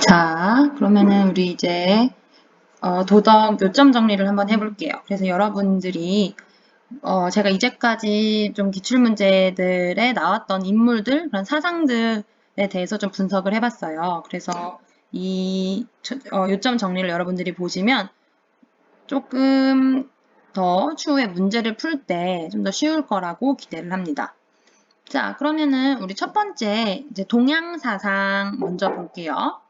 자, 그러면은 우리 이제 도덕 요점 정리를 한번 해볼게요. 그래서 여러분들이 제가 이제까지 좀 기출문제들에 나왔던 인물들, 그런 사상들에 대해서 좀 분석을 해봤어요. 그래서 이 요점 정리를 여러분들이 보시면 조금 더 추후에 문제를 풀 때 좀 더 쉬울 거라고 기대를 합니다. 자, 그러면은 우리 첫 번째 이제 동양사상 먼저 볼게요.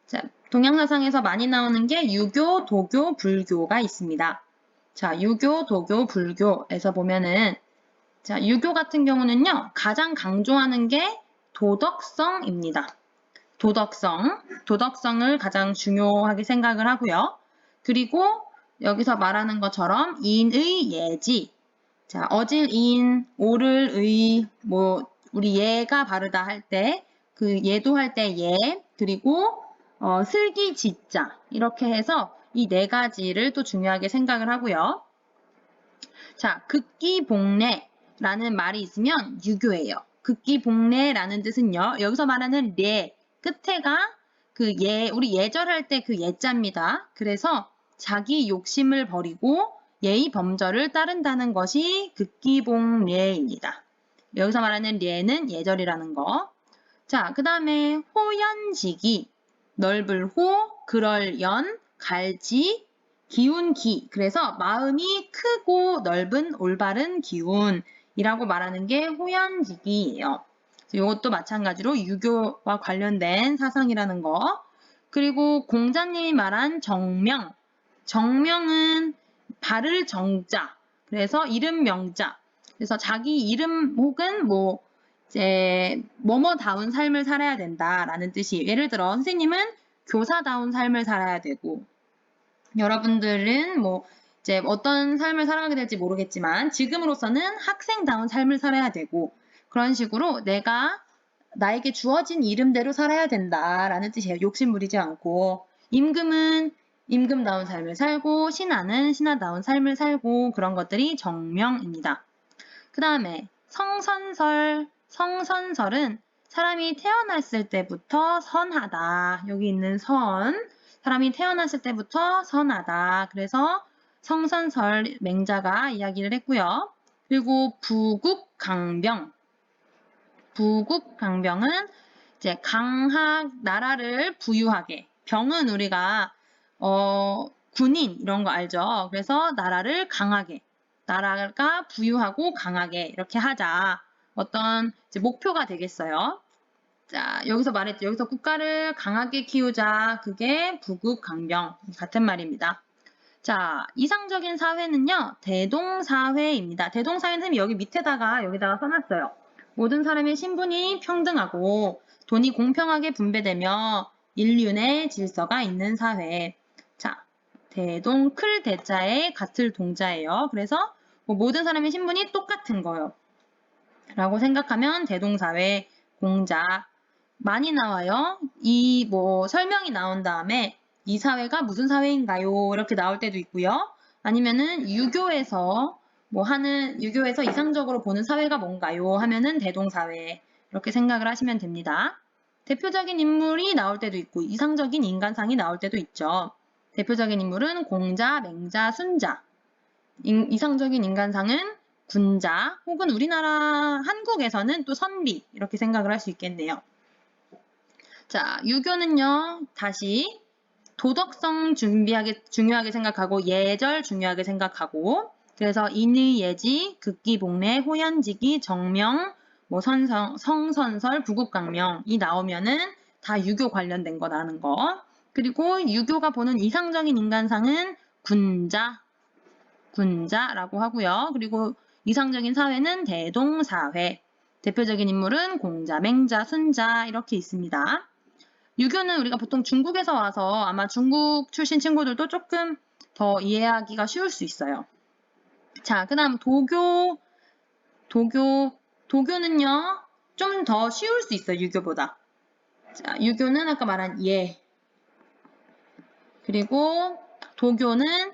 자, 동양사상에서 많이 나오는 게 유교, 도교, 불교가 있습니다. 자, 유교, 도교, 불교에서 보면은 자, 유교 같은 경우는요. 가장 강조하는 게 도덕성입니다. 도덕성을 가장 중요하게 생각을 하고요. 그리고 여기서 말하는 것처럼 인의 예지. 자, 어질 인, 오를 의, 우리 예가 바르다 할 때, 그 예도 할 때 예, 그리고 슬기 지자 이렇게 해서 이 네 가지를 또 중요하게 생각을 하고요. 자, 극기복례라는 말이 있으면 유교예요. 극기복례라는 뜻은요. 여기서 말하는 례 끝에가 우리 예절할 때 그 예자입니다. 그래서 자기 욕심을 버리고 예의 범절을 따른다는 것이 극기복례입니다. 여기서 말하는 례는 예절이라는 거. 자, 그 다음에 호연지기, 넓을 호, 그럴 연, 갈지, 기운 기. 그래서 마음이 크고 넓은 올바른 기운이라고 말하는 게 호연지기예요. 이것도 마찬가지로 유교와 관련된 사상이라는 거. 그리고 공자님이 말한 정명. 정명은 바를 정자. 그래서 이름 명자. 그래서 자기 이름 혹은 이제 뭐뭐다운 삶을 살아야 된다라는 뜻이에요. 예를 들어 선생님은 교사다운 삶을 살아야 되고 여러분들은 이제 어떤 삶을 살아가게 될지 모르겠지만 지금으로서는 학생다운 삶을 살아야 되고 그런 식으로 나에게 주어진 이름대로 살아야 된다라는 뜻이에요. 욕심 부리지 않고 임금은 임금다운 삶을 살고 신하는 신하다운 삶을 살고 그런 것들이 정명입니다. 그 다음에 성선설은 사람이 태어났을 때부터 선하다. 여기 있는 사람이 태어났을 때부터 선하다. 그래서 성선설 맹자가 이야기를 했고요. 그리고 부국강병은 이제 나라를 부유하게. 병은 우리가 군인 이런 거 알죠? 그래서 나라를 강하게. 나라가 부유하고 강하게 이렇게 하자. 어떤 이제 목표가 되겠어요. 자, 여기서 국가를 강하게 키우자. 그게 부국강병 같은 말입니다. 자, 이상적인 사회는요, 대동사회입니다. 대동사회는 여기다가 써놨어요. 모든 사람의 신분이 평등하고 돈이 공평하게 분배되며 인륜의 질서가 있는 사회. 자, 클 대자에 같을 동자예요. 그래서 모든 사람의 신분이 똑같은 거예요. 라고 생각하면 대동사회, 공자 많이 나와요. 설명이 나온 다음에 이 사회가 무슨 사회인가요? 이렇게 나올 때도 있고요. 아니면은 유교에서 이상적으로 보는 사회가 뭔가요? 하면은 대동사회 이렇게 생각을 하시면 됩니다. 대표적인 인물이 나올 때도 있고 이상적인 인간상이 나올 때도 있죠. 대표적인 인물은 공자, 맹자, 순자. 이상적인 인간상은 군자 혹은 우리나라 한국에서는 또 선비 이렇게 생각을 할 수 있겠네요. 자, 유교는요. 다시 도덕성 중요하게 생각하고 예절 중요하게 생각하고 그래서 인의 예지, 극기복례, 호연지기, 정명, 성선설, 부국강명이 나오면은 다 유교 관련된 거라는 거. 그리고 유교가 보는 이상적인 인간상은 군자라고 하고요. 그리고 이상적인 사회는 대동사회. 대표적인 인물은 공자, 맹자, 순자 이렇게 있습니다. 유교는 우리가 보통 중국에서 와서 아마 중국 출신 친구들도 조금 더 이해하기가 쉬울 수 있어요. 자, 그 다음 도교는요, 좀 더 쉬울 수 있어요, 유교보다. 자, 유교는 아까 말한 예. 그리고 도교는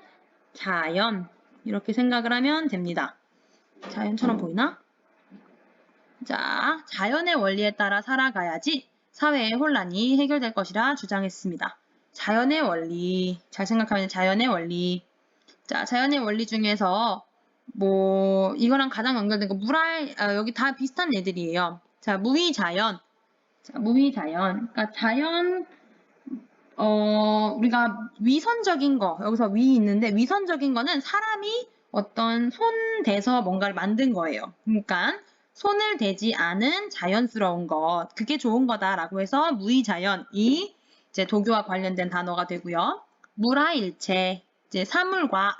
자연. 이렇게 생각을 하면 됩니다. 자연처럼 보이나? 자, 자연의 원리에 따라 살아가야지 사회의 혼란이 해결될 것이라 주장했습니다. 자연의 원리, 잘 생각하면 자연의 원리. 자, 자연의 원리 중에서 뭐 이거랑 가장 연결된 거 여기 다 비슷한 애들이에요. 자, 무위자연. 자, 무위자연. 그러니까 자연 우리가 위선적인 거, 여기서 위 있는데 위선적인 거는 사람이 어떤 손 대서 뭔가를 만든 거예요. 그러니까 손을 대지 않은 자연스러운 것, 그게 좋은 거다라고 해서 무위자연이 이제 도교와 관련된 단어가 되고요. 무라일체, 이제 사물과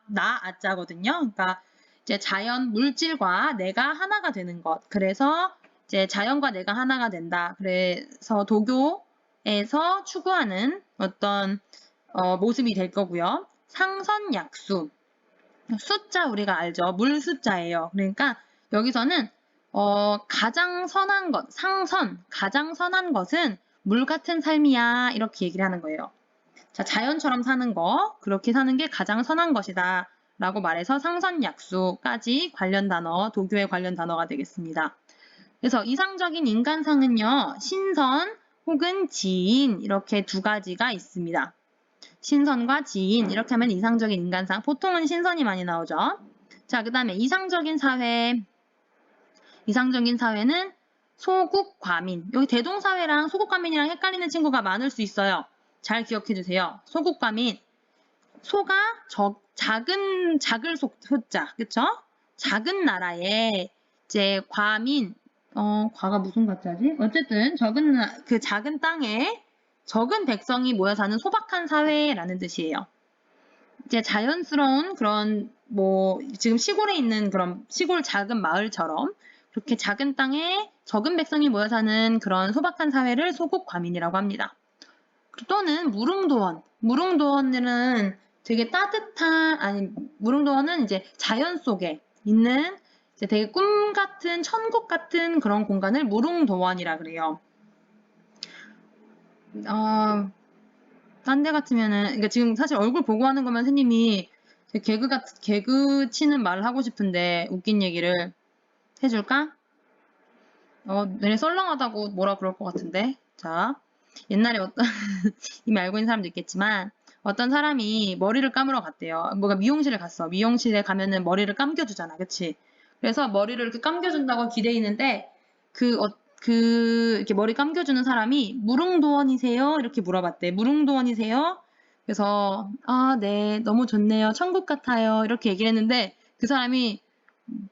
나, 아자거든요. 그러니까 이제 자연, 물질과 내가 하나가 되는 것. 그래서 이제 자연과 내가 하나가 된다. 그래서 도교에서 추구하는 어떤 모습이 될 거고요. 상선약수. 숫자 우리가 알죠. 물 숫자예요. 그러니까 여기서는 가장 선한 것, 상선, 가장 선한 것은 물 같은 삶이야. 이렇게 얘기를 하는 거예요. 자, 자연처럼 사는 거, 그렇게 사는 게 가장 선한 것이다. 라고 말해서 상선약수까지 관련 단어, 도교의 관련 단어가 되겠습니다. 그래서 이상적인 인간상은요, 신선 혹은 지인 이렇게 두 가지가 있습니다. 신선과 지인 이렇게 하면 이상적인 인간상. 보통은 신선이 많이 나오죠. 자, 그 다음에 이상적인 사회. 이상적인 사회는 소국과민. 여기 대동사회랑 소국과민이랑 헷갈리는 친구가 많을 수 있어요. 잘 기억해 주세요. 소국과민. 소가 작을 소자, 그쵸? 작은 나라에 이제 과민, 과가 무슨 가짜지? 어쨌든 그 작은 땅에 적은 백성이 모여 사는 소박한 사회라는 뜻이에요. 이제 자연스러운 그런 지금 시골에 있는 그런 시골 작은 마을처럼 그렇게 작은 땅에 적은 백성이 모여 사는 그런 소박한 사회를 소국과민이라고 합니다. 또는 무릉도원. 무릉도원들은 되게 무릉도원은 이제 자연 속에 있는 이제 되게 꿈 같은 천국 같은 그런 공간을 무릉도원이라 그래요. 딴 데 같으면은, 그러니까 지금 사실 얼굴 보고 하는 거면 선생님이 개그 치는 말을 하고 싶은데, 웃긴 얘기를 해줄까? 너네 썰렁하다고 뭐라 그럴 것 같은데. 자, 옛날에 이미 알고 있는 사람도 있겠지만, 어떤 사람이 머리를 감으러 갔대요. 뭐가 미용실에 갔어. 미용실에 가면은 머리를 감겨주잖아. 그치? 그래서 머리를 이렇게 감겨준다고 기대해 있는데, 이렇게 머리 감겨주는 사람이 무릉도원이세요? 이렇게 물어봤대. 무릉도원이세요? 그래서, 네, 너무 좋네요. 천국 같아요. 이렇게 얘기를 했는데, 그 사람이,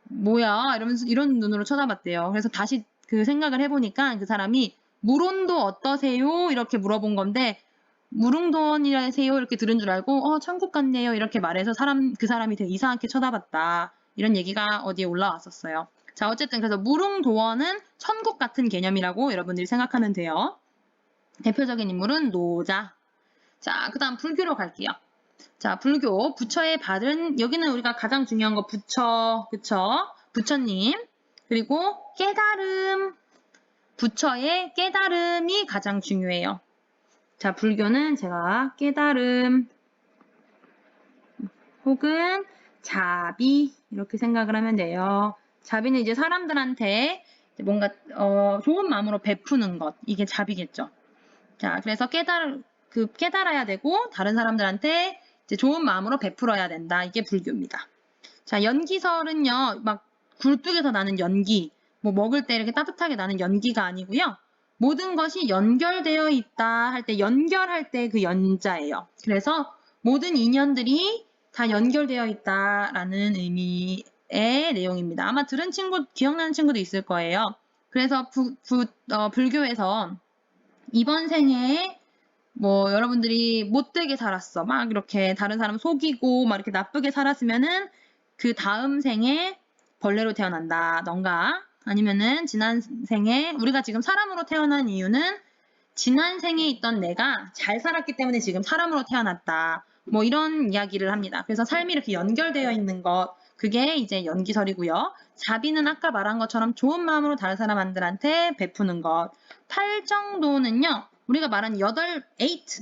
뭐야? 이러면서 이런 눈으로 쳐다봤대요. 그래서 다시 그 생각을 해보니까 그 사람이, 물온도 어떠세요? 이렇게 물어본 건데, 무릉도원이세요? 이렇게 들은 줄 알고, 천국 같네요. 이렇게 말해서 그 사람이 되게 이상하게 쳐다봤다. 이런 얘기가 어디에 올라왔었어요. 자, 어쨌든 그래서 무릉도원은 천국 같은 개념이라고 여러분들이 생각하면 돼요. 대표적인 인물은 노자. 자, 그 다음 불교로 갈게요. 자, 불교, 부처의 받은, 여기는 우리가 가장 중요한 거 부처, 그쵸? 부처님. 그리고 깨달음. 부처의 깨달음이 가장 중요해요. 자, 불교는 제가 깨달음 혹은 자비 이렇게 생각을 하면 돼요. 자비는 이제 사람들한테 뭔가 좋은 마음으로 베푸는 것 이게 자비겠죠. 자, 그래서 깨달아야 되고 다른 사람들한테 이제 좋은 마음으로 베풀어야 된다. 이게 불교입니다. 자, 연기설은요, 막 굴뚝에서 나는 연기, 뭐 먹을 때 이렇게 따뜻하게 나는 연기가 아니고요. 모든 것이 연결되어 있다 할 때 연결할 때 그 연자예요. 그래서 모든 인연들이 다 연결되어 있다라는 의미의 내용입니다. 아마 들은 친구, 기억나는 친구도 있을 거예요. 그래서 불교에서 이번 생에 뭐 여러분들이 못되게 살았어. 막 이렇게 다른 사람 속이고 막 이렇게 나쁘게 살았으면은 그 다음 생에 벌레로 태어난다던가 아니면은 지난 생에 우리가 지금 사람으로 태어난 이유는 지난 생에 있던 내가 잘 살았기 때문에 지금 사람으로 태어났다. 뭐 이런 이야기를 합니다. 그래서 삶이 이렇게 연결되어 있는 것 그게 이제 연기설이고요. 자비는 아까 말한 것처럼 좋은 마음으로 다른 사람들한테 베푸는 것. 팔정도는요. 우리가 말한 8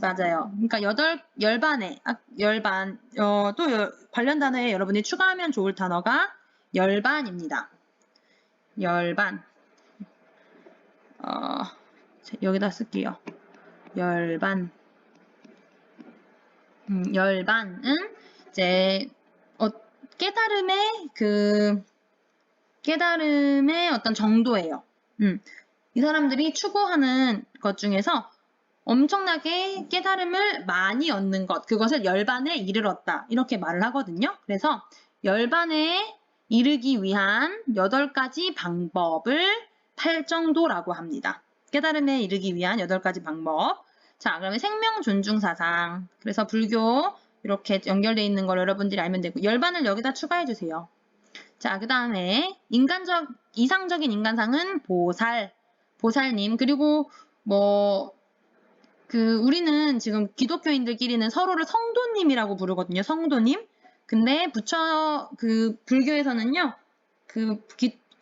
맞아요. 그러니까 열반에 열반 또 관련 단어에 여러분이 추가하면 좋을 단어가 열반입니다. 열반. 여기다 쓸게요. 열반. 열반은 이제 깨달음의 어떤 정도예요. 이 사람들이 추구하는 것 중에서 엄청나게 깨달음을 많이 얻는 것, 그것을 열반에 이르렀다. 이렇게 말을 하거든요. 그래서 열반에 이르기 위한 8가지 방법을 팔정도라고 합니다. 깨달음에 이르기 위한 8가지 방법. 자, 그러면 생명 존중 사상. 그래서 불교 이렇게 연결되어 있는 걸 여러분들이 알면 되고, 열반을 여기다 추가해 주세요. 자, 그 다음에 이상적인 인간상은 보살님. 그리고 우리는 지금 기독교인들끼리는 서로를 성도님이라고 부르거든요. 성도님. 근데 불교에서는요,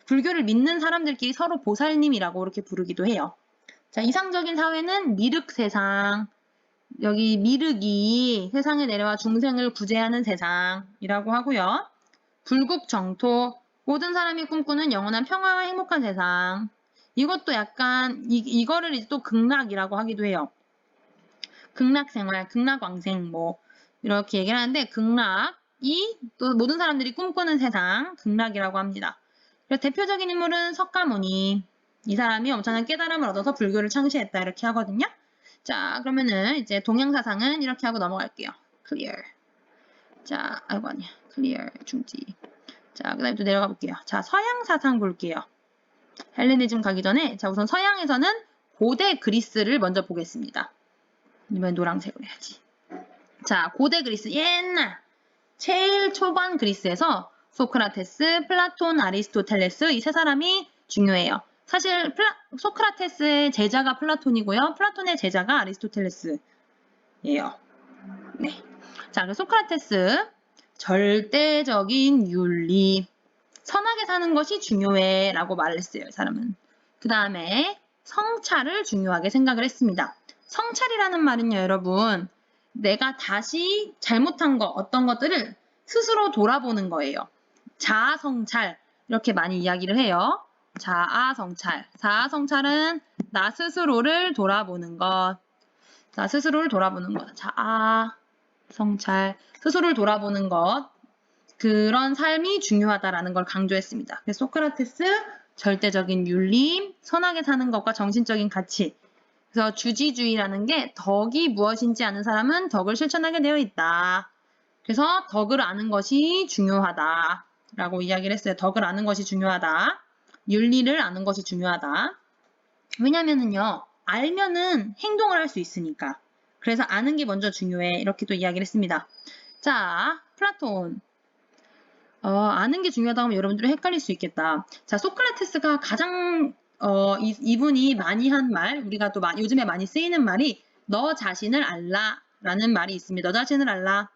불교를 믿는 사람들끼리 서로 보살님이라고 이렇게 부르기도 해요. 자, 이상적인 사회는 미륵세상. 여기 미륵이 세상에 내려와 중생을 구제하는 세상이라고 하고요. 불국정토. 모든 사람이 꿈꾸는 영원한 평화와 행복한 세상. 이것도 약간, 이거를 이제 또 극락이라고 하기도 해요. 극락생활, 극락왕생, 이렇게 얘기를 하는데, 극락이 또 모든 사람들이 꿈꾸는 세상, 극락이라고 합니다. 그래서 대표적인 인물은 석가모니. 이 사람이 엄청난 깨달음을 얻어서 불교를 창시했다. 이렇게 하거든요. 자, 그러면은 이제 동양사상은 이렇게 하고 넘어갈게요. clear. 자, 아이고 아니야. clear, 중지. 자, 그 다음에 또 내려가 볼게요. 자, 서양사상 볼게요. 헬레니즘 가기 전에, 자, 우선 서양에서는 고대 그리스를 먼저 보겠습니다. 이번엔 노란색으로 해야지. 자, 고대 그리스, 옛날, 제일 초반 그리스에서 소크라테스, 플라톤, 아리스토텔레스 이 세 사람이 중요해요. 사실 소크라테스의 제자가 플라톤이고요. 플라톤의 제자가 아리스토텔레스예요. 네. 자, 그래서 소크라테스 절대적인 윤리, 선하게 사는 것이 중요해 라고 말을 했어요. 이 사람은. 그 다음에 성찰을 중요하게 생각을 했습니다. 성찰이라는 말은요, 여러분, 내가 다시 잘못한 거, 어떤 것들을 스스로 돌아보는 거예요. 자아성찰, 이렇게 많이 이야기를 해요. 자아성찰. 자아성찰은 나 스스로를 돌아보는 것. 나 스스로를 돌아보는 것. 자아성찰. 스스로를 돌아보는 것. 그런 삶이 중요하다라는 걸 강조했습니다. 그래서 소크라테스, 절대적인 윤리, 선하게 사는 것과 정신적인 가치. 그래서 주지주의라는 게 덕이 무엇인지 아는 사람은 덕을 실천하게 되어 있다. 그래서 덕을 아는 것이 중요하다라고 이야기를 했어요. 덕을 아는 것이 중요하다. 윤리를 아는 것이 중요하다. 왜냐면은요, 알면은 행동을 할 수 있으니까. 그래서 아는 게 먼저 중요해. 이렇게 또 이야기를 했습니다. 자, 플라톤. 아는 게 중요하다고 하면 여러분들은 헷갈릴 수 있겠다. 자, 소크라테스가 가장 이분이 많이 한 말, 우리가 또 요즘에 많이 쓰이는 말이 너 자신을 알라 라는 말이 있습니다. 너 자신을 알라.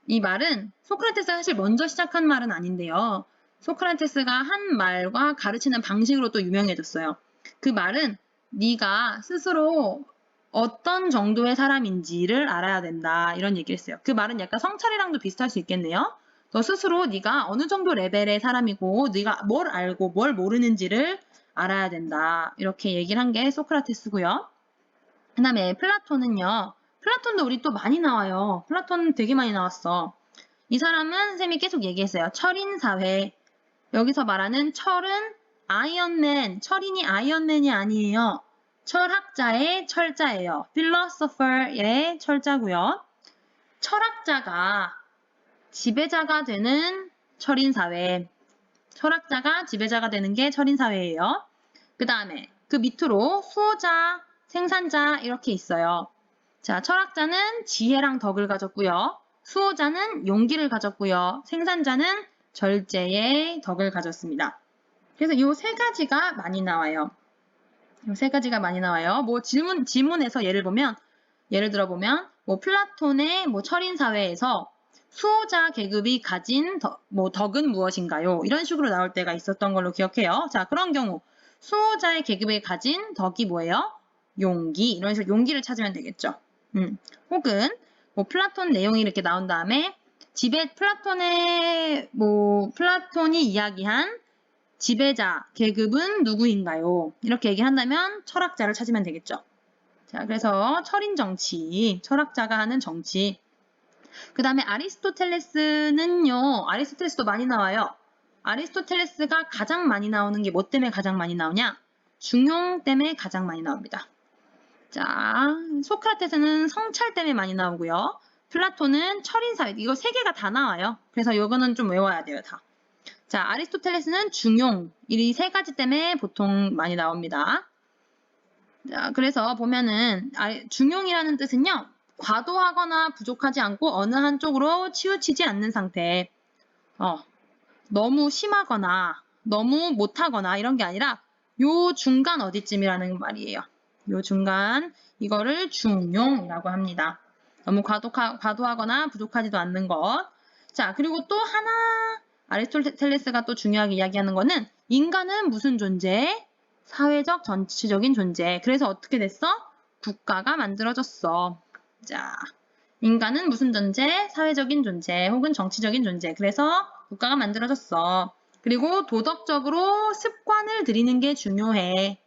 이 말은 소크라테스가 사실 먼저 시작한 말은 아닌데요. 소크라테스가 한 말과 가르치는 방식으로 또 유명해졌어요. 그 말은 네가 스스로 어떤 정도의 사람인지를 알아야 된다. 이런 얘기를 했어요. 그 말은 약간 성찰이랑도 비슷할 수 있겠네요. 너 스스로 네가 어느 정도 레벨의 사람이고 네가 뭘 알고 뭘 모르는지를 알아야 된다. 이렇게 얘기를 한 게 소크라테스고요. 그 다음에 플라톤은요. 플라톤도 우리 또 많이 나와요. 플라톤 되게 많이 나왔어. 이 사람은 쌤이 계속 얘기했어요. 철인사회. 여기서 말하는 철은 아이언맨, 철인이 아이언맨이 아니에요. 철학자의 철자예요. philosopher의 철자고요. 철학자가 지배자가 되는 철인사회. 철학자가 지배자가 되는 게 철인사회예요. 그 다음에 그 밑으로 수호자, 생산자 이렇게 있어요. 자, 철학자는 지혜랑 덕을 가졌고요. 수호자는 용기를 가졌고요. 생산자는 절제의 덕을 가졌습니다. 그래서 이 세 가지가 많이 나와요. 이 세 가지가 많이 나와요. 지문에서 예를 들어보면 플라톤의 철인사회에서 수호자 계급이 가진 덕은 무엇인가요? 이런 식으로 나올 때가 있었던 걸로 기억해요. 자, 그런 경우 수호자의 계급에 가진 덕이 뭐예요? 용기. 이런 식으로 용기를 찾으면 되겠죠. 혹은 플라톤 내용이 이렇게 나온 다음에 플라톤이 이야기한 지배자, 계급은 누구인가요? 이렇게 얘기한다면 철학자를 찾으면 되겠죠. 자, 그래서 철인 정치, 철학자가 하는 정치. 그 다음에 아리스토텔레스는요, 아리스토텔레스도 많이 나와요. 아리스토텔레스가 가장 많이 나오는 게 뭐 때문에 가장 많이 나오냐? 중용 때문에 가장 많이 나옵니다. 자, 소크라테스는 성찰 때문에 많이 나오고요. 플라톤은 철인사회, 이거 세 개가 다 나와요. 그래서 이거는 좀 외워야 돼요, 다. 자, 아리스토텔레스는 중용, 이 세 가지 때문에 보통 많이 나옵니다. 자, 그래서 보면은 중용이라는 뜻은요, 과도하거나 부족하지 않고 어느 한쪽으로 치우치지 않는 상태. 너무 심하거나 너무 못하거나 이런 게 아니라 요 중간 어디쯤이라는 말이에요. 요 중간, 이거를 중용이라고 합니다. 너무 과도하거나 부족하지도 않는 것. 자, 그리고 또 하나 아리스토텔레스가 또 중요하게 이야기하는 거는 인간은 무슨 존재? 사회적 정치적인 존재. 그래서 어떻게 됐어? 국가가 만들어졌어. 자, 인간은 무슨 존재? 사회적인 존재 혹은 정치적인 존재. 그래서 국가가 만들어졌어. 그리고 도덕적으로 습관을 들이는 게 중요해.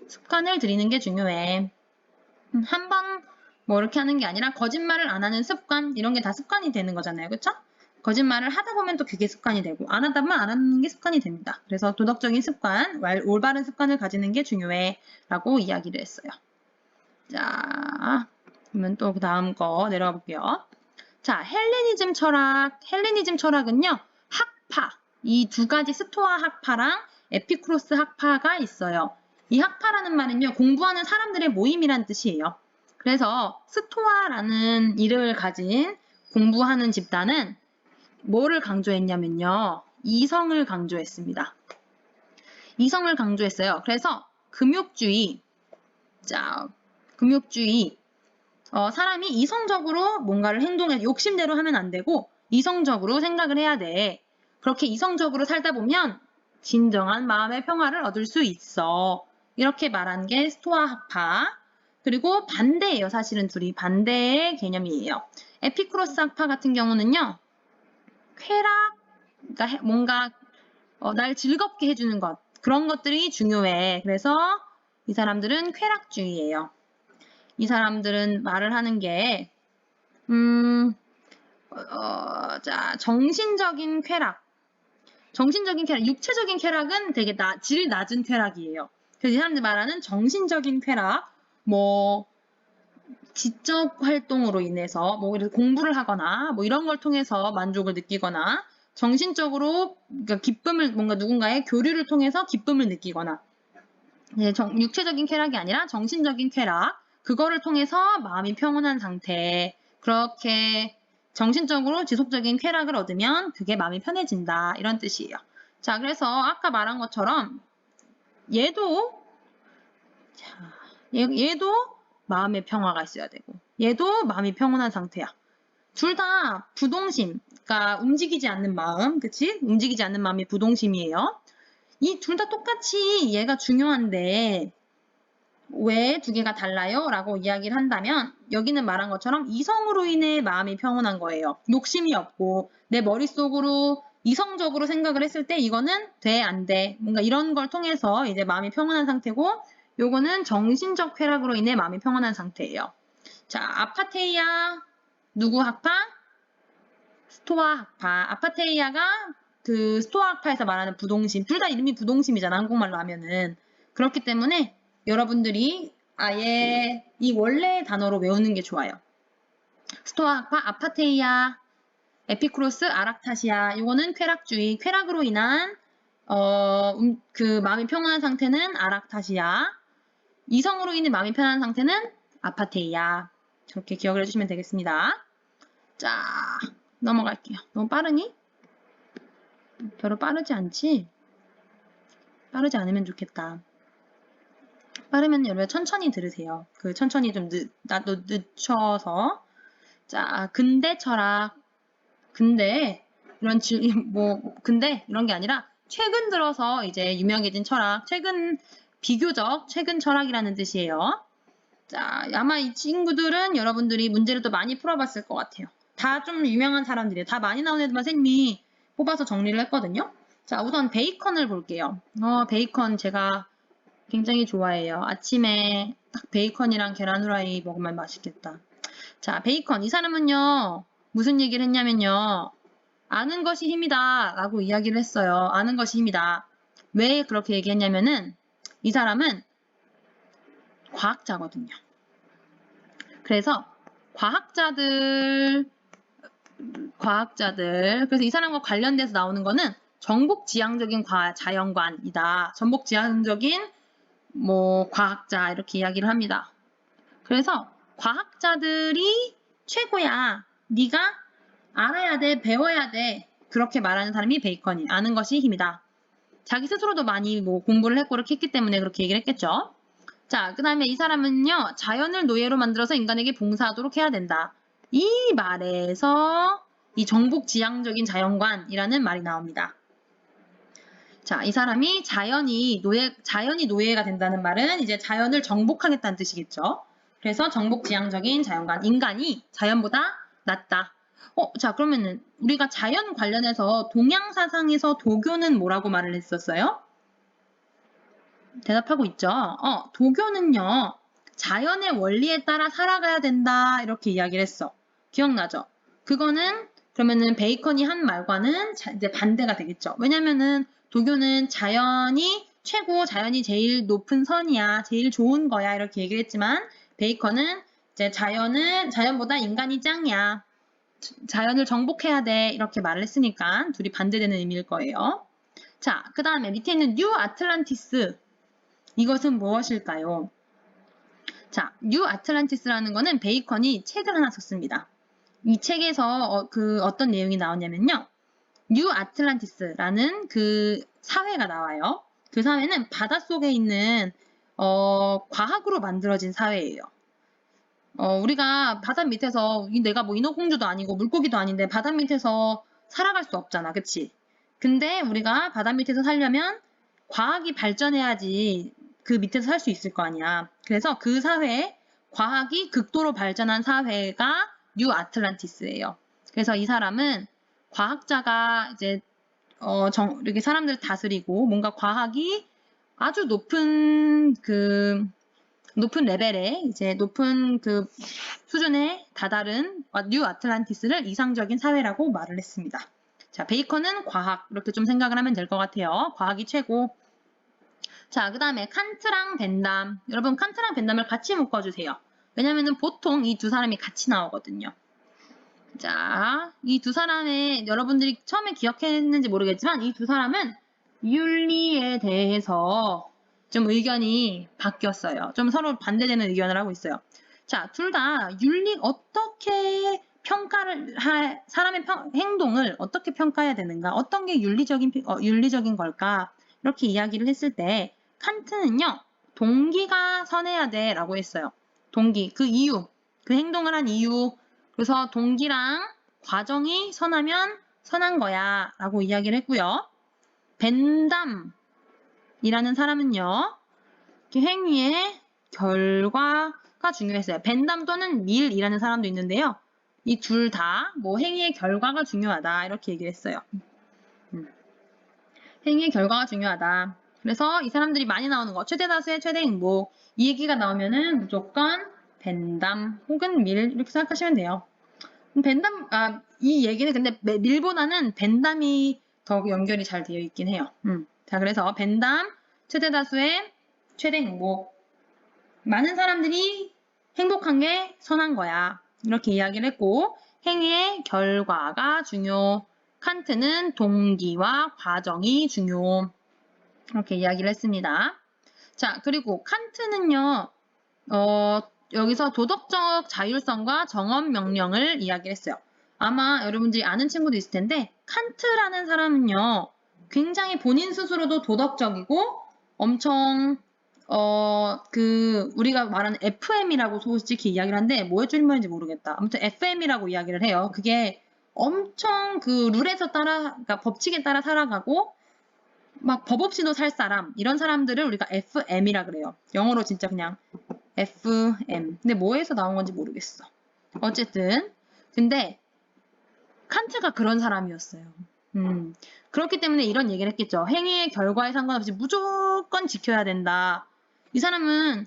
습관을 들이는 게 중요해. 한 번 뭐 이렇게 하는 게 아니라 거짓말을 안 하는 습관, 이런 게 다 습관이 되는 거잖아요. 그쵸? 거짓말을 하다 보면 또 그게 습관이 되고 안 하다 보면 안 하는 게 습관이 됩니다. 그래서 도덕적인 습관, 올바른 습관을 가지는 게 중요해 라고 이야기를 했어요. 자, 그러면 또 그 다음 거 내려가 볼게요. 자, 헬레니즘 철학. 헬레니즘 철학은요, 학파. 이 두 가지 스토아 학파랑 에피쿠로스 학파가 있어요. 이 학파라는 말은요, 공부하는 사람들의 모임이란 뜻이에요. 그래서 스토아라는 이름을 가진 공부하는 집단은 뭐를 강조했냐면요, 이성을 강조했습니다. 이성을 강조했어요. 그래서 금욕주의, 자, 금욕주의, 사람이 이성적으로 뭔가를 행동해, 욕심대로 하면 안 되고 이성적으로 생각을 해야 돼. 그렇게 이성적으로 살다 보면 진정한 마음의 평화를 얻을 수 있어. 이렇게 말한 게 스토아 학파. 그리고 반대예요. 사실은 둘이 반대의 개념이에요. 에피쿠로스 학파 같은 경우는요, 쾌락, 그러니까 뭔가 날 즐겁게 해주는 것, 그런 것들이 중요해. 그래서 이 사람들은 쾌락주의예요. 이 사람들은 말을 하는 게, 자, 정신적인 쾌락. 정신적인 쾌락, 육체적인 쾌락은 되게 질 낮은 쾌락이에요. 그래서 이 사람들 말하는 정신적인 쾌락, 뭐, 지적 활동으로 인해서, 뭐, 공부를 하거나, 뭐, 이런 걸 통해서 만족을 느끼거나, 정신적으로, 그러니까 기쁨을, 뭔가 누군가의 교류를 통해서 기쁨을 느끼거나, 육체적인 쾌락이 아니라 정신적인 쾌락, 그거를 통해서 마음이 평온한 상태, 그렇게 정신적으로 지속적인 쾌락을 얻으면 그게 마음이 편해진다, 이런 뜻이에요. 자, 그래서 아까 말한 것처럼 얘도 마음의 평화가 있어야 되고 얘도 마음이 평온한 상태야. 둘 다 부동심, 그러니까 움직이지 않는 마음, 그치? 움직이지 않는 마음이 부동심이에요. 이 둘 다 똑같이 얘가 중요한데 왜 두 개가 달라요? 라고 이야기를 한다면 여기는 말한 것처럼 이성으로 인해 마음이 평온한 거예요. 욕심이 없고 내 머릿속으로 이성적으로 생각을 했을 때 이거는 돼, 안 돼. 뭔가 이런 걸 통해서 이제 마음이 평온한 상태고 요거는 정신적 쾌락으로 인해 마음이 평온한 상태예요. 자, 아파테이아 누구 학파? 스토아 학파. 아파테이아가 그 스토아 학파에서 말하는 부동심. 둘 다 이름이 부동심이잖아, 한국말로 하면은. 그렇기 때문에 여러분들이 아예 이 원래 단어로 외우는 게 좋아요. 스토아 학파, 아파테이아, 에피쿠로스, 아락타시아. 이거는 쾌락주의. 쾌락으로 인한 그 마음이 평온한 상태는 아락타시아. 이성으로 인해 마음이 편한 상태는 아파테이아. 저렇게 기억을 해주시면 되겠습니다. 자, 넘어갈게요. 너무 빠르니? 별로 빠르지 않지? 빠르지 않으면 좋겠다. 빠르면 여러분 천천히 들으세요. 그 천천히 좀 늦춰서. 자, 근대 철학. 근데 근데 이런 게 아니라 최근 들어서 이제 유명해진 철학. 비교적 최근 철학이라는 뜻이에요. 자, 아마 이 친구들은 여러분들이 문제를 또 많이 풀어봤을 것 같아요. 다 좀 유명한 사람들이에요. 다 많이 나온 애들만 쌤이 뽑아서 정리를 했거든요. 자, 우선 베이컨을 볼게요. 베이컨 제가 굉장히 좋아해요. 아침에 딱 베이컨이랑 계란 후라이 먹으면 맛있겠다. 자, 베이컨. 이 사람은요, 무슨 얘기를 했냐면요. 아는 것이 힘이다 라고 이야기를 했어요. 아는 것이 힘이다. 왜 그렇게 얘기했냐면은 이 사람은 과학자거든요. 그래서 과학자들, 그래서 이 사람과 관련돼서 나오는 거는 정복지향적인 자연관이다. 정복지향적인 뭐 과학자 이렇게 이야기를 합니다. 그래서 과학자들이 최고야. 네가 알아야 돼, 배워야 돼. 그렇게 말하는 사람이 베이컨이 아는 것이 힘이다. 자기 스스로도 많이 뭐 공부를 했고 이렇게 했기 때문에 그렇게 얘기를 했겠죠. 자, 그 다음에 이 사람은요. 자연을 노예로 만들어서 인간에게 봉사하도록 해야 된다. 이 말에서 이 정복지향적인 자연관이라는 말이 나옵니다. 자, 이 사람이 자연이 노예가 된다는 말은 이제 자연을 정복하겠다는 뜻이겠죠. 그래서 정복지향적인 자연관, 인간이 자연보다 낫다. 자, 그러면은 우리가 자연 관련해서 동양사상에서 도교는 뭐라고 말을 했었어요? 대답하고 있죠. 도교는요, 자연의 원리에 따라 살아가야 된다. 이렇게 이야기를 했어. 기억나죠? 그거는 그러면은 베이컨이 한 말과는 이제 반대가 되겠죠. 왜냐면은 도교는 자연이 최고, 자연이 제일 높은 선이야, 제일 좋은 거야 이렇게 얘기를 했지만 베이컨은 이제 자연보다 인간이 짱이야. 자연을 정복해야 돼 이렇게 말을 했으니까 둘이 반대되는 의미일 거예요. 자, 그 다음에 밑에 있는 뉴 아틀란티스 이것은 무엇일까요? 자, 뉴 아틀란티스라는 거는 베이컨이 책을 하나 썼습니다. 이 책에서 어떤 내용이 나오냐면요. 뉴 아틀란티스라는 그 사회가 나와요. 그 사회는 바닷속에 있는 과학으로 만들어진 사회예요. 우리가 바다 밑에서 내가 뭐 인어공주도 아니고 물고기도 아닌데 바다 밑에서 살아갈 수 없잖아. 그치? 근데 우리가 바다 밑에서 살려면 과학이 발전해야지 그 밑에서 살 수 있을 거 아니야. 그래서 그 사회에 과학이 극도로 발전한 사회가 뉴 아틀란티스예요. 그래서 이 사람은 과학자가 이제 이렇게 사람들을 다스리고 뭔가 과학이 아주 높은 레벨에 이제 높은 그 수준에 다다른 뉴 아틀란티스를 이상적인 사회라고 말을 했습니다. 자, 베이컨은 과학 이렇게 좀 생각을 하면 될 것 같아요. 과학이 최고. 자, 그 다음에 칸트랑 벤담. 여러분 칸트랑 벤담을 같이 묶어주세요. 왜냐면은 보통 이 두 사람이 같이 나오거든요. 자, 이 두 사람의 여러분들이 처음에 기억했는지 모르겠지만 이 두 사람은 윤리에 대해서 좀 의견이 바뀌었어요. 좀 서로 반대되는 의견을 하고 있어요. 자, 둘 다 어떻게 사람의 행동을 어떻게 평가해야 되는가? 어떤 게 윤리적인 걸까? 이렇게 이야기를 했을 때 칸트는요. 동기가 선해야 돼 라고 했어요. 동기, 그 이유, 그 행동을 한 이유. 그래서 동기랑 과정이 선하면 선한 거야 라고 이야기를 했고요. 벤담이라는 사람은요. 행위의 결과가 중요했어요. 벤담 또는 밀이라는 사람도 있는데요. 이 둘 다 뭐 행위의 결과가 중요하다 이렇게 얘기를 했어요. 행위의 결과가 중요하다. 그래서 이 사람들이 많이 나오는 거 최대 다수의 최대 행복 이 얘기가 나오면은 무조건 벤담 혹은 밀 이렇게 생각하시면 돼요. 이 얘기는 근데 밀보다는 벤담이 더 연결이 잘 되어 있긴 해요. 자, 그래서 벤담, 최대 다수의 최대 행복. 많은 사람들이 행복한 게 선한 거야. 이렇게 이야기를 했고, 행위의 결과가 중요. 칸트는 동기와 과정이 중요. 이렇게 이야기를 했습니다. 자, 그리고 칸트는요, 여기서 도덕적 자율성과 정언 명령을 이야기했어요. 아마 여러분들이 아는 친구도 있을 텐데 칸트라는 사람은요. 굉장히 본인 스스로도 도덕적이고 엄청 우리가 말하는 FM이라고 솔직히 이야기를 하는데 뭐의 줄임말인지 모르겠다. 아무튼 FM이라고 이야기를 해요. 그게 엄청 그 룰에서 그러니까 법칙에 따라 살아가고 막 법 없이도 살 사람 이런 사람들을 우리가 FM이라 그래요. 영어로 진짜 그냥 FM. 근데 뭐에서 나온 건지 모르겠어. 어쨌든 근데 칸트가 그런 사람이었어요. 그렇기 때문에 이런 얘기를 했겠죠. 행위의 결과에 상관없이 무조건 지켜야 된다. 이 사람은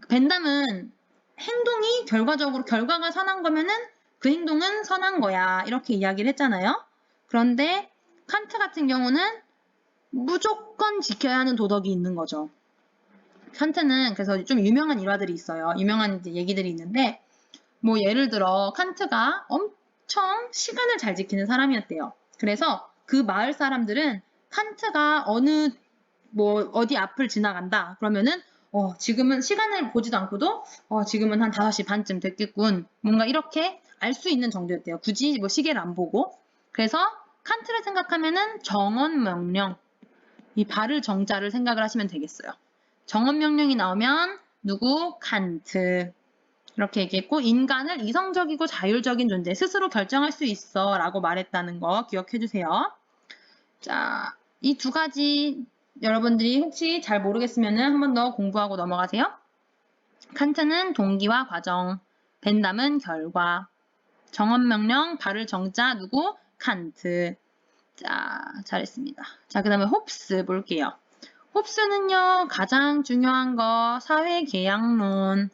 벤담은 행동이 결과적으로 결과가 선한 거면은 그 행동은 선한 거야. 이렇게 이야기를 했잖아요. 그런데 칸트 같은 경우는 무조건 지켜야 하는 도덕이 있는 거죠. 칸트는 그래서 좀 유명한 일화들이 있어요. 유명한 이제 얘기들이 있는데 뭐 예를 들어 칸트가 엄청 시간을 잘 지키는 사람이었대요. 그래서 그 마을 사람들은 칸트가 어디 앞을 지나간다. 그러면은 지금은 시간을 보지도 않고도 지금은 한 5시 반쯤 됐겠군. 뭔가 이렇게 알 수 있는 정도였대요. 굳이 뭐 시계를 안 보고. 그래서 칸트를 생각하면은 정언 명령. 이 발을 정자를 생각을 하시면 되겠어요. 정언 명령이 나오면 누구? 칸트. 이렇게 얘기했고 인간을 이성적이고 자율적인 존재, 스스로 결정할 수 있어 라고 말했다는 거 기억해 주세요. 자, 이 두 가지 여러분들이 혹시 잘 모르겠으면 한 번 더 공부하고 넘어가세요. 칸트는 동기와 과정, 벤담은 결과, 정언명령, 발을 정자, 누구? 칸트. 자, 잘했습니다. 자, 그 다음에 홉스 볼게요. 홉스는요, 가장 중요한 거 사회계약론.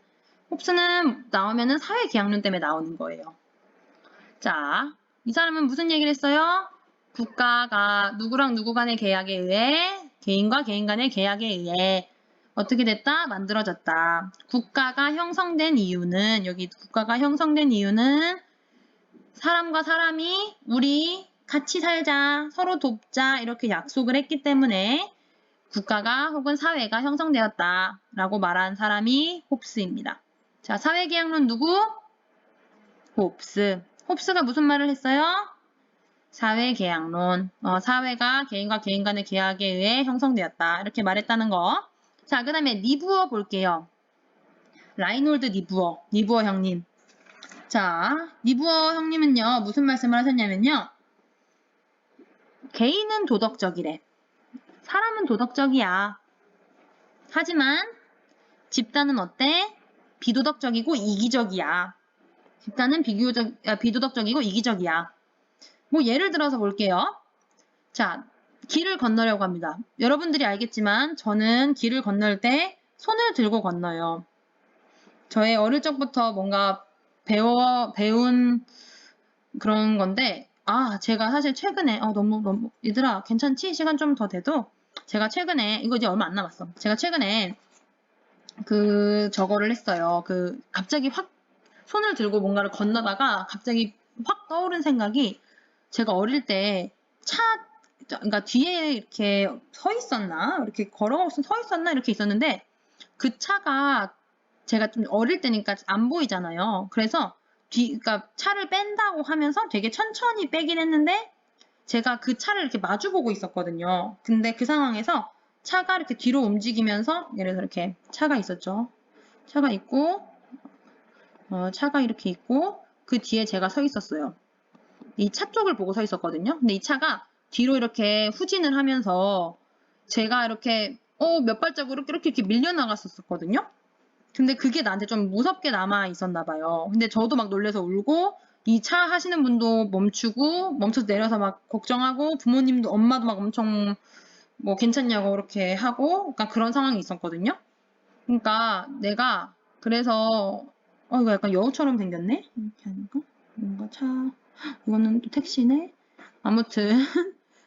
홉스는 나오면은 사회계약론 때문에 나오는 거예요. 자, 이 사람은 무슨 얘기를 했어요? 국가가 누구랑 누구 간의 계약에 의해 개인과 개인 간의 계약에 의해 어떻게 됐다? 만들어졌다. 국가가 형성된 이유는 여기 국가가 형성된 이유는 사람과 사람이 우리 같이 살자, 서로 돕자 이렇게 약속을 했기 때문에 국가가 혹은 사회가 형성되었다 라고 말한 사람이 홉스입니다. 자, 사회계약론 누구? 홉스. 홉스가 무슨 말을 했어요? 사회계약론. 사회가 개인과 개인 간의 계약에 의해 형성되었다. 이렇게 말했다는 거. 자, 그 다음에 니부어 볼게요. 라이놀드 니부어. 니부어 형님. 자, 니부어 형님은요. 무슨 말씀을 하셨냐면요. 개인은 도덕적이래. 사람은 도덕적이야. 하지만 집단은 어때? 비도덕적이고 이기적이야. 집단은 비도덕적이고 이기적이야. 뭐 예를 들어서 볼게요. 자, 길을 건너려고 합니다. 여러분들이 알겠지만 저는 길을 건널 때 손을 들고 건너요. 저의 어릴 적부터 뭔가 배운 그런 건데 제가 사실 최근에 너무 얘들아 괜찮지? 시간 좀 더 돼도 제가 최근에 이거 이제 얼마 안 남았어. 제가 최근에 저거를 했어요. 갑자기 확 손을 들고 뭔가를 건너다가 갑자기 확 떠오른 생각이 제가 어릴 때 그러니까 뒤에 이렇게 서 있었나? 이렇게 걸어서 서 있었나? 이렇게 있었는데 그 차가 제가 좀 어릴 때니까 안 보이잖아요. 그래서 그러니까 차를 뺀다고 하면서 되게 천천히 빼긴 했는데 제가 그 차를 이렇게 마주보고 있었거든요. 근데 그 상황에서 차가 이렇게 뒤로 움직이면서 예를 들어 이렇게 차가 있었죠. 차가 있고 차가 이렇게 있고 그 뒤에 제가 서 있었어요. 이 차 쪽을 보고 서 있었거든요. 근데 이 차가 뒤로 이렇게 후진을 하면서 제가 이렇게 몇 발자국으로 이렇게 밀려나갔었거든요. 근데 그게 나한테 좀 무섭게 남아 있었나 봐요. 근데 저도 막 놀래서 울고 이 차 하시는 분도 멈춰서 내려서 막 걱정하고 부모님도 엄마도 막 엄청 뭐 괜찮냐고 그렇게 하고 그러니까 그런 상황이 있었거든요. 그러니까 내가 그래서 이거 약간 여우처럼 생겼네? 이렇게 하니까 뭔가 이거는 또 택시네? 아무튼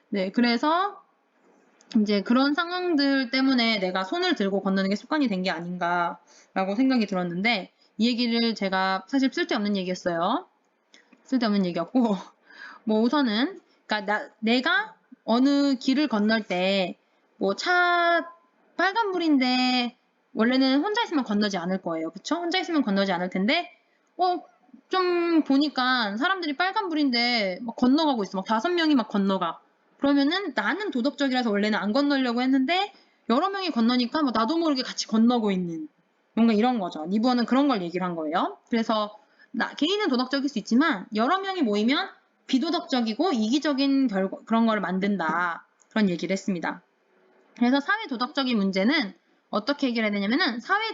네 그래서 이제 그런 상황들 때문에 내가 손을 들고 건너는 게 습관이 된 게 아닌가라고 생각이 들었는데 이 얘기를 제가 사실 쓸데없는 얘기였어요. 쓸데없는 얘기였고 뭐 우선은 그러니까 내가 어느 길을 건널 때 뭐 빨간불인데 원래는 혼자 있으면 건너지 않을 거예요. 그쵸? 혼자 있으면 건너지 않을 텐데 좀 보니까 사람들이 빨간불인데 막 건너가고 있어. 막 5명이 막 건너가. 그러면은 나는 도덕적이라서 원래는 안 건너려고 했는데 여러 명이 건너니까 뭐 나도 모르게 같이 건너고 있는 뭔가 이런 거죠. 니부어는 그런 걸 얘기를 한 거예요. 그래서 개인은 도덕적일 수 있지만 여러 명이 모이면 비도덕적이고 이기적인 그런 걸 만든다. 그런 얘기를 했습니다. 그래서 사회 도덕적인 문제는 어떻게 해결해야 되냐면은 사회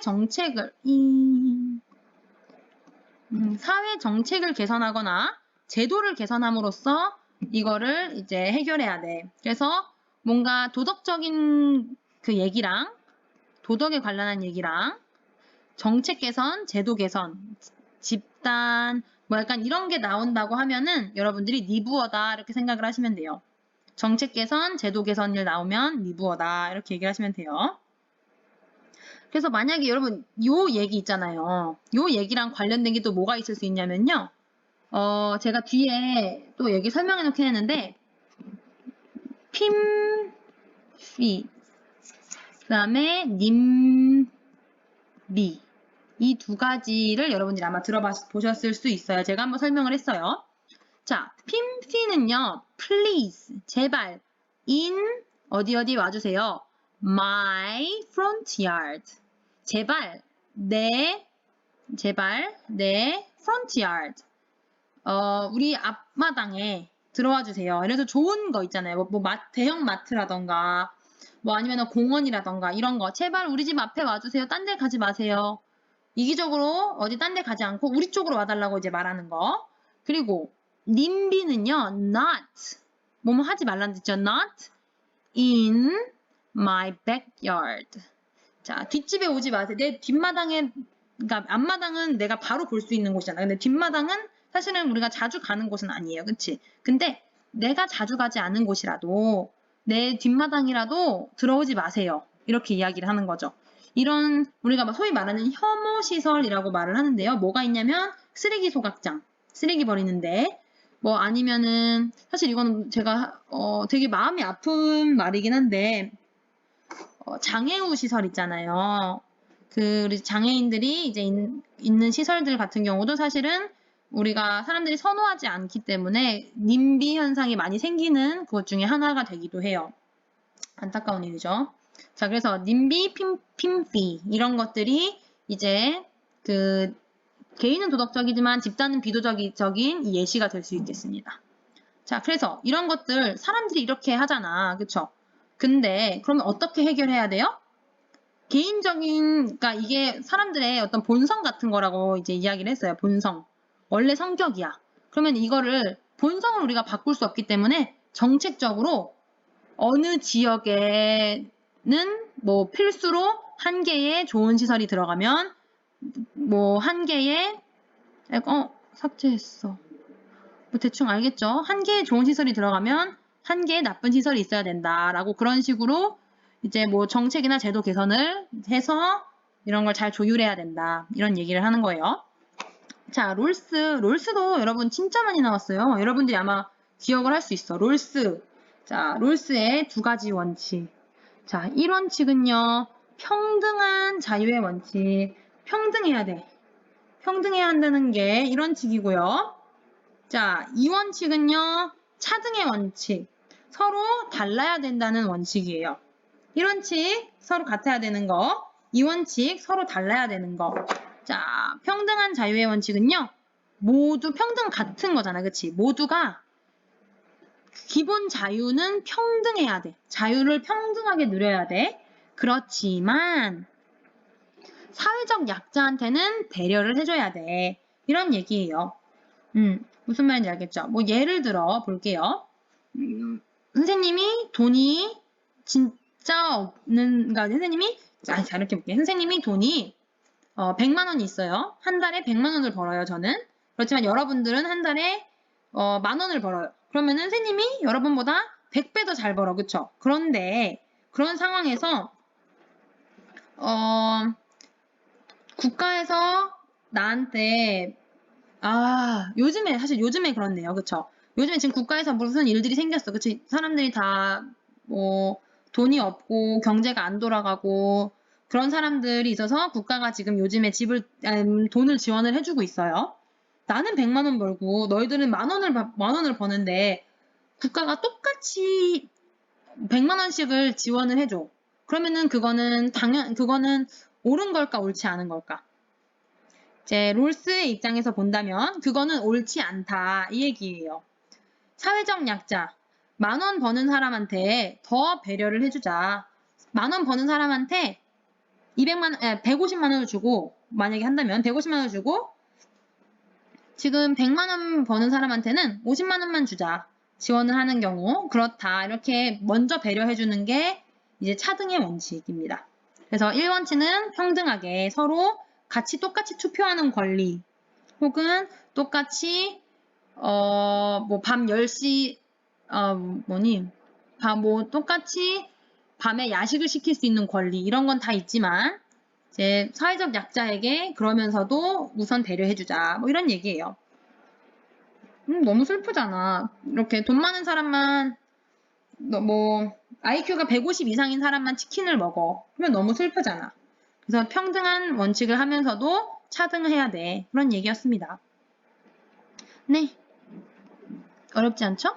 정책을 개선하거나 제도를 개선함으로써 이거를 이제 해결해야 돼. 그래서 뭔가 도덕적인 그 얘기랑 도덕에 관련한 얘기랑 정책 개선, 제도 개선, 집단 뭐 약간 이런 게 나온다고 하면은 여러분들이 리뷰어다 이렇게 생각을 하시면 돼요. 정책 개선, 제도 개선일 나오면 리뷰어다 이렇게 얘기를 하시면 돼요. 그래서 만약에 여러분 요 얘기 있잖아요. 요 얘기랑 관련된 게 또 뭐가 있을 수 있냐면요. 제가 뒤에 또 얘기 설명해 놓긴 했는데 핌피 그 다음에 님비 이 두 가지를 여러분들이 아마 들어보셨을 수 있어요. 제가 한번 설명을 했어요. 자, 핌피는요. please 제발 in 어디 와주세요. my front yard 제발 내 front yard 우리 앞마당에 들어와 주세요. 그래서 좋은 거 있잖아요. 대형 마트라던가 뭐 아니면 공원이라던가 이런 거 제발 우리 집 앞에 와주세요. 딴 데 가지 마세요. 이기적으로 어디 딴 데 가지 않고 우리 쪽으로 와달라고 이제 말하는 거. 그리고 님비는요. not 뭐뭐 하지 말라는 뜻이죠. not in my backyard. 자, 뒷집에 오지 마세요. 내 뒷마당에 그러니까 앞마당은 내가 바로 볼 수 있는 곳이잖아. 근데 뒷마당은 사실은 우리가 자주 가는 곳은 아니에요. 그치? 근데 내가 자주 가지 않은 곳이라도 내 뒷마당이라도 들어오지 마세요. 이렇게 이야기를 하는 거죠. 이런 우리가 소위 말하는 혐오 시설이라고 말을 하는데요. 뭐가 있냐면 쓰레기 소각장, 쓰레기 버리는데 뭐 아니면은 사실 이거는 제가 되게 마음이 아픈 말이긴 한데 장애우 시설 있잖아요. 우리 장애인들이 이제 있는 시설들 같은 경우도 사실은 우리가 사람들이 선호하지 않기 때문에 님비 현상이 많이 생기는 그것 중에 하나가 되기도 해요. 안타까운 일이죠. 자, 그래서 님비, 핌피 이런 것들이 이제 개인은 도덕적이지만 집단은 비도덕적인 예시가 될 수 있겠습니다. 자, 그래서 이런 것들 사람들이 이렇게 하잖아. 그쵸? 근데 그러면 어떻게 해결해야 돼요? 그러니까 이게 사람들의 어떤 본성 같은 거라고 이제 이야기를 했어요. 본성. 원래 성격이야. 그러면 이거를 본성을 우리가 바꿀 수 없기 때문에 정책적으로 어느 지역에는 뭐 필수로 한 개의 좋은 시설이 들어가면 뭐 한 개의 삭제했어. 뭐 대충 알겠죠? 한 개의 좋은 시설이 들어가면 한 개의 나쁜 시설이 있어야 된다라고 그런 식으로 이제 뭐 정책이나 제도 개선을 해서 이런 걸 잘 조율해야 된다. 이런 얘기를 하는 거예요. 자, 롤스도 여러분 진짜 많이 나왔어요. 여러분들이 아마 기억을 할 수 있어. 롤스. 자, 롤스의 두 가지 원칙. 자, 1원칙은요. 평등한 자유의 원칙. 평등해야 돼. 평등해야 한다는 게 1원칙이고요. 자, 2원칙은요. 차등의 원칙. 서로 달라야 된다는 원칙이에요. 1원칙 서로 같아야 되는 거. 2원칙 서로 달라야 되는 거. 자, 평등한 자유의 원칙은요. 모두 평등 같은 거잖아. 그치? 모두가 기본 자유는 평등해야 돼. 자유를 평등하게 누려야 돼. 그렇지만 사회적 약자한테는 배려를 해줘야 돼. 이런 얘기예요. 무슨 말인지 알겠죠? 뭐 예를 들어 볼게요. 선생님이 돈이 진짜 없는, 그러니까 선생님이, 자, 이렇게 볼게요. 선생님이 돈이 100만 원이 있어요. 한 달에 100만 원을 벌어요, 저는. 그렇지만 여러분들은 한 달에 만 원을 벌어요. 그러면 선생님이 여러분보다 100배 더 잘 벌어, 그쵸? 그런데 그런 상황에서 국가에서 나한테 사실 요즘에 그렇네요. 그쵸? 요즘에 지금 국가에서 무슨 일들이 생겼어. 그치? 사람들이 다, 돈이 없고, 경제가 안 돌아가고, 그런 사람들이 있어서 국가가 지금 요즘에 돈을 지원을 해주고 있어요. 나는 100만 원 벌고, 너희들은 만 원을 버는데, 국가가 똑같이 100만 원씩을 지원을 해줘. 그러면은 그거는 옳은 걸까, 옳지 않은 걸까? 이제 롤스의 입장에서 본다면 그거는 옳지 않다 이 얘기예요. 사회적 약자, 만 원 버는 사람한테 더 배려를 해주자. 만 원 버는 사람한테 150만 원을 주고 만약에 한다면 150만 원을 주고 지금 100만 원 버는 사람한테는 50만 원만 주자. 지원을 하는 경우 그렇다. 이렇게 먼저 배려해주는 게 이제 차등의 원칙입니다. 그래서 1원칙은 평등하게 서로 같이 똑같이 투표하는 권리 혹은 똑같이 뭐 밤 10시 똑같이 밤에 야식을 시킬 수 있는 권리 이런 건 다 있지만 이제 사회적 약자에게 그러면서도 우선 배려해주자 뭐 이런 얘기예요. 너무 슬프잖아. 이렇게 돈 많은 사람만 뭐 IQ가 150 이상인 사람만 치킨을 먹어. 그러면 너무 슬프잖아. 그래서 평등한 원칙을 하면서도 차등해야 돼. 그런 얘기였습니다. 네. 어렵지 않죠?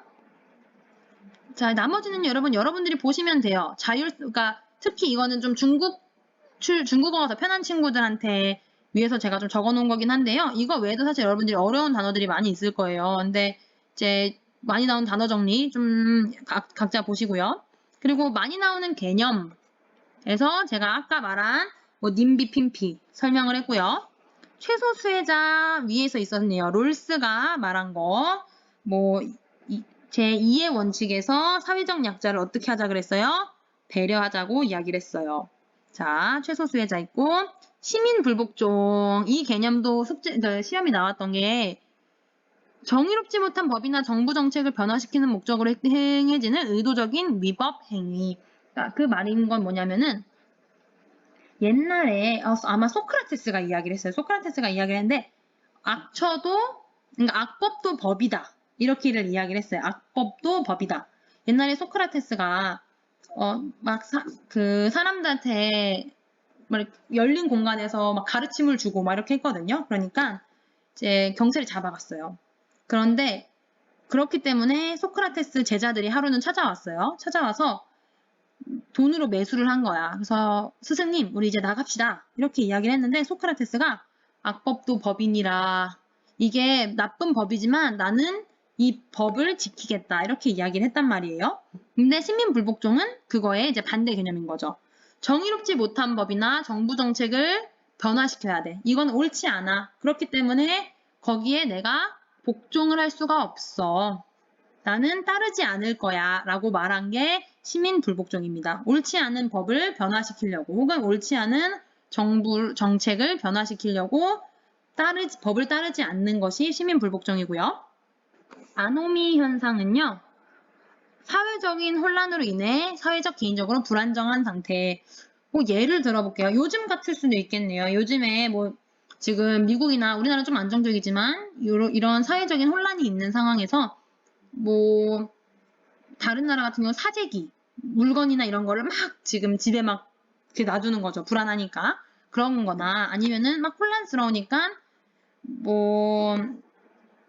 자, 나머지는 여러분들이 보시면 돼요. 그러니까 특히 이거는 좀 중국어가 더 편한 친구들한테 위해서 제가 좀 적어 놓은 거긴 한데요. 이거 외에도 사실 여러분들이 어려운 단어들이 많이 있을 거예요. 근데 이제 많이 나온 단어 정리 좀 각자 보시고요. 그리고 많이 나오는 개념에서 제가 아까 말한 뭐 님비 핀피 설명을 했고요. 최소 수혜자 위에서 있었네요. 롤스가 말한 거. 뭐 제2의 원칙에서 사회적 약자를 어떻게 하자 그랬어요? 배려하자고 이야기를 했어요. 자, 최소 수혜자 있고 시민 불복종 이 개념도 시험이 나왔던 게 정의롭지 못한 법이나 정부 정책을 변화시키는 목적으로 행해지는 의도적인 위법 행위. 그러니까 그 말인 건 뭐냐면은 옛날에 아마 소크라테스가 이야기를 했어요. 소크라테스가 이야기를 했는데 그러니까 악법도 법이다. 이렇게를 이야기를 했어요. 악법도 법이다. 옛날에 소크라테스가 사람들한테 막 열린 공간에서 막 가르침을 주고 막 이렇게 했거든요. 그러니까 이제 경찰이 잡아갔어요. 그런데 그렇기 때문에 소크라테스 제자들이 하루는 찾아왔어요. 찾아와서 돈으로 매수를 한 거야. 그래서 스승님, 우리 이제 나갑시다. 이렇게 이야기를 했는데 소크라테스가 악법도 법이니라. 이게 나쁜 법이지만 나는 이 법을 지키겠다. 이렇게 이야기를 했단 말이에요. 근데 시민불복종은 그거에 이제 반대 개념인 거죠. 정의롭지 못한 법이나 정부 정책을 변화시켜야 돼. 이건 옳지 않아. 그렇기 때문에 거기에 내가 복종을 할 수가 없어. 나는 따르지 않을 거야 라고 말한 게 시민불복종입니다. 옳지 않은 법을 변화시키려고 혹은 옳지 않은 정부 정책을 변화시키려고 법을 따르지 않는 것이 시민불복종이고요. 아노미 현상은요. 사회적인 혼란으로 인해 사회적 개인적으로 불안정한 상태. 뭐 예를 들어볼게요. 요즘 같을 수도 있겠네요. 요즘에 뭐 지금 미국이나 우리나라는 좀 안정적이지만 이런 사회적인 혼란이 있는 상황에서 뭐 다른 나라 같은 경우 사재기 물건이나 이런 거를 막 지금 집에 막 이렇게 놔두는 거죠. 불안하니까 그런 거나 아니면은 막 혼란스러우니까 뭐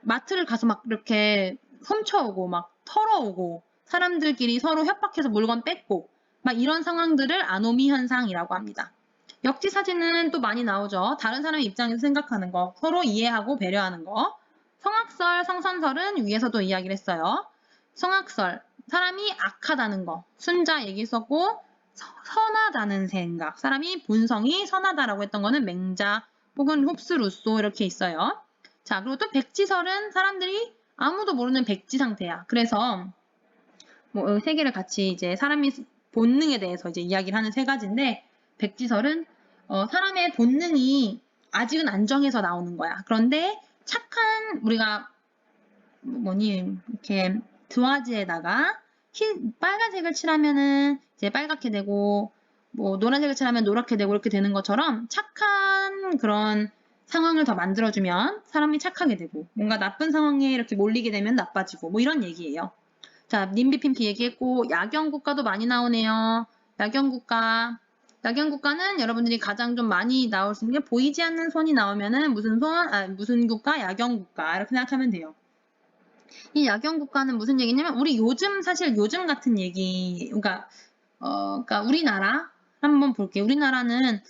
마트를 가서 막 이렇게 훔쳐오고 막 털어오고 사람들끼리 서로 협박해서 물건 뺏고 막 이런 상황들을 아노미 현상이라고 합니다. 역지사지는 또 많이 나오죠. 다른 사람의 입장에서 생각하는 거, 서로 이해하고 배려하는 거. 성악설, 성선설은 위에서도 이야기를 했어요. 성악설, 사람이 악하다는 거, 순자 얘기 썼고 선하다는 생각, 사람이 본성이 선하다라고 했던 거는 맹자 혹은 홉스 루소 이렇게 있어요. 자, 그리고 또 백지설은 사람들이 아무도 모르는 백지 상태야. 그래서 뭐 세 개를 같이 이제 사람이 본능에 대해서 이제 이야기를 하는 세 가지인데 백지설은 사람의 본능이 아직은 안 정해서 나오는 거야. 그런데 착한 우리가 이렇게 드와지에다가 빨간색을 칠하면은 이제 빨갛게 되고 뭐 노란색을 칠하면 노랗게 되고 이렇게 되는 것처럼 착한 그런 상황을 더 만들어주면 사람이 착하게 되고 뭔가 나쁜 상황에 이렇게 몰리게 되면 나빠지고 뭐 이런 얘기예요. 자, 님비핀피 얘기했고 야경국가도 많이 나오네요. 야경국가. 야경국가는 여러분들이 가장 좀 많이 나올 수 있는 게 보이지 않는 손이 나오면은 무슨 국가? 야경국가 이렇게 생각하면 돼요. 이 야경국가는 무슨 얘기냐면 우리 사실 요즘 같은 얘기 그러니까 우리나라 한번 볼게요. 우리나라는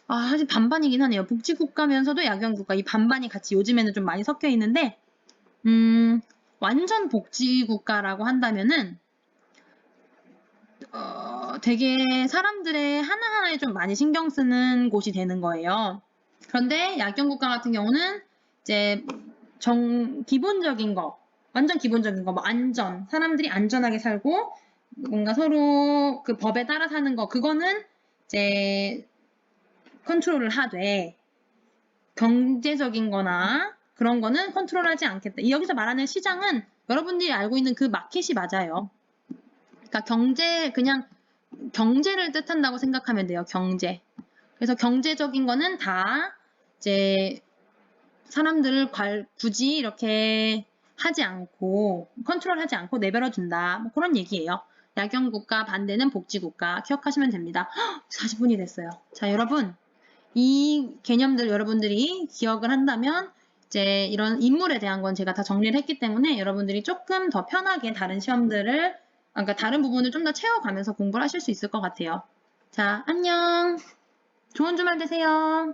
사실 반반이긴 하네요. 복지국가면서도 야경국가 이 반반이 같이 요즘에는 좀 많이 섞여 있는데 완전 복지국가라고 한다면은 되게 사람들의 하나하나에 좀 많이 신경 쓰는 곳이 되는 거예요. 그런데 야경국가 같은 경우는 이제 기본적인 거 완전 기본적인 거, 뭐 안전, 사람들이 안전하게 살고 뭔가 서로 그 법에 따라 사는 거, 그거는 이제 컨트롤을 하되 경제적인 거나 그런 거는 컨트롤하지 않겠다. 여기서 말하는 시장은 여러분들이 알고 있는 그 마켓이 맞아요. 그러니까 그냥 경제를 뜻한다고 생각하면 돼요. 경제. 그래서 경제적인 거는 다 이제 사람들을 굳이 이렇게 하지 않고 컨트롤하지 않고 내버려 둔다. 뭐 그런 얘기예요. 야경국가 반대는 복지국가 기억하시면 됩니다. 40분이 됐어요. 자, 여러분 이 개념들 여러분들이 기억을 한다면 이제 이런 인물에 대한 건 제가 다 정리를 했기 때문에 여러분들이 조금 더 편하게 다른 시험들을 그러니까 다른 부분을 좀 더 채워가면서 공부를 하실 수 있을 것 같아요. 자, 안녕. 좋은 주말 되세요.